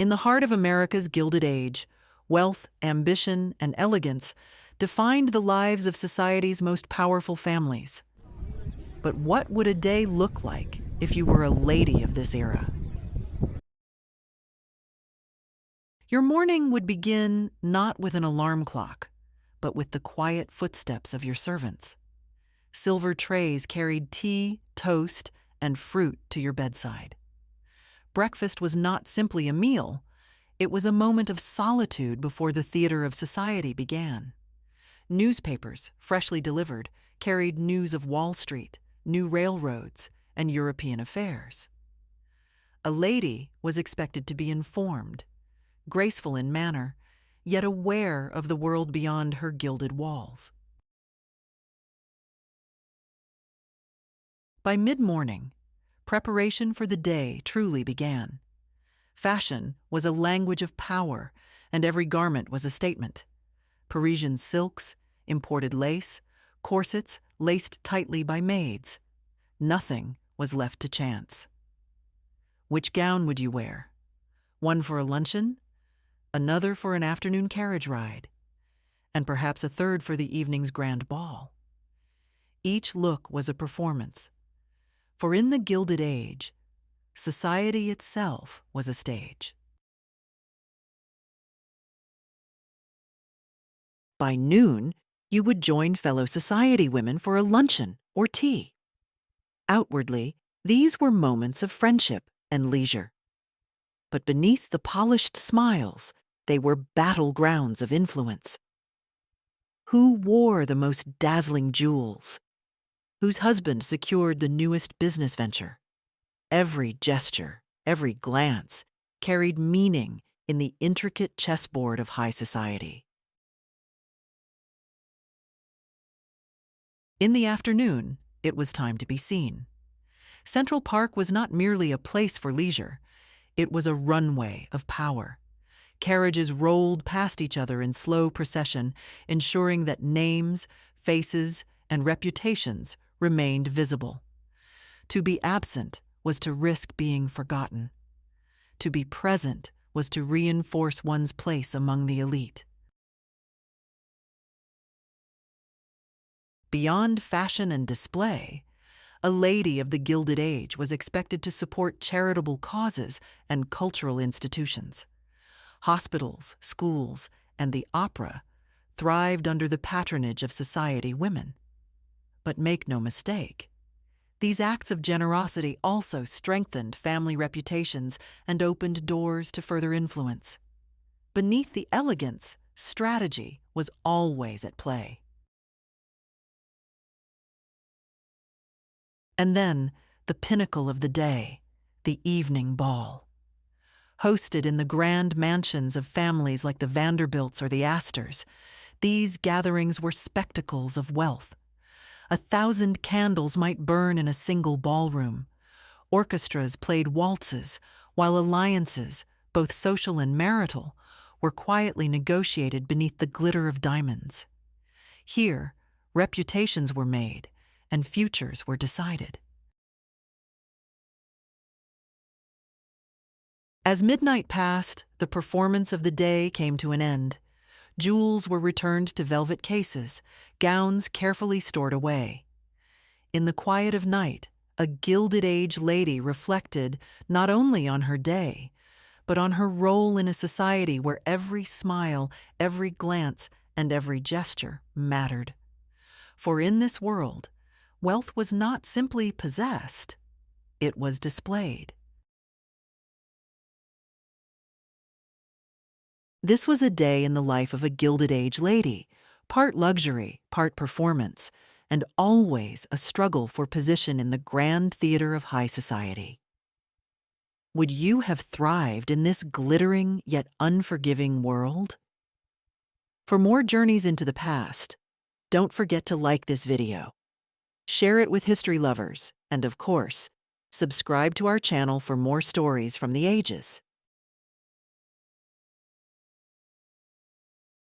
In the heart of America's Gilded Age, wealth, ambition, and elegance defined the lives of society's most powerful families. But what would a day look like if you were a lady of this era? Your morning would begin not with an alarm clock, but with the quiet footsteps of your servants. Silver trays carried tea, toast, and fruit to your bedside. Breakfast was not simply a meal, it was a moment of solitude before the theater of society began. Newspapers, freshly delivered, carried news of Wall Street, new railroads, and European affairs. A lady was expected to be informed, graceful in manner, yet aware of the world beyond her gilded walls. By mid-morning, preparation for the day truly began. Fashion was a language of power, and every garment was a statement. Parisian silks, imported lace, corsets laced tightly by maids. Nothing was left to chance. Which gown would you wear? One for a luncheon, another for an afternoon carriage ride, and perhaps a third for the evening's grand ball. Each look was a performance, for in the Gilded Age, society itself was a stage. By noon, you would join fellow society women for a luncheon or tea. Outwardly, these were moments of friendship and leisure. But beneath the polished smiles, they were battlegrounds of influence. Who wore the most dazzling jewels? Whose husband secured the newest business venture? Every gesture, every glance, carried meaning in the intricate chessboard of high society. In the afternoon, it was time to be seen. Central Park was not merely a place for leisure, it was a runway of power. Carriages rolled past each other in slow procession, ensuring that names, faces, and reputations remained visible. To be absent was to risk being forgotten. To be present was to reinforce one's place among the elite. Beyond fashion and display, a lady of the Gilded Age was expected to support charitable causes and cultural institutions. Hospitals, schools, and the opera thrived under the patronage of society women. But make no mistake, these acts of generosity also strengthened family reputations and opened doors to further influence. Beneath the elegance, strategy was always at play. And then, the pinnacle of the day, the evening ball. Hosted in the grand mansions of families like the Vanderbilts or the Astors, these gatherings were spectacles of wealth. 1,000 candles might burn in a single ballroom. Orchestras played waltzes, while alliances, both social and marital, were quietly negotiated beneath the glitter of diamonds. Here, reputations were made, and futures were decided. As midnight passed, the performance of the day came to an end. Jewels were returned to velvet cases, gowns carefully stored away. In the quiet of night, a Gilded Age lady reflected not only on her day, but on her role in a society where every smile, every glance, and every gesture mattered. For in this world, wealth was not simply possessed, it was displayed. This was a day in the life of a Gilded Age lady, part luxury, part performance, and always a struggle for position in the grand theater of high society. Would you have thrived in this glittering yet unforgiving world? For more journeys into the past, don't forget to like this video, share it with history lovers, and of course, subscribe to our channel for more stories from the ages.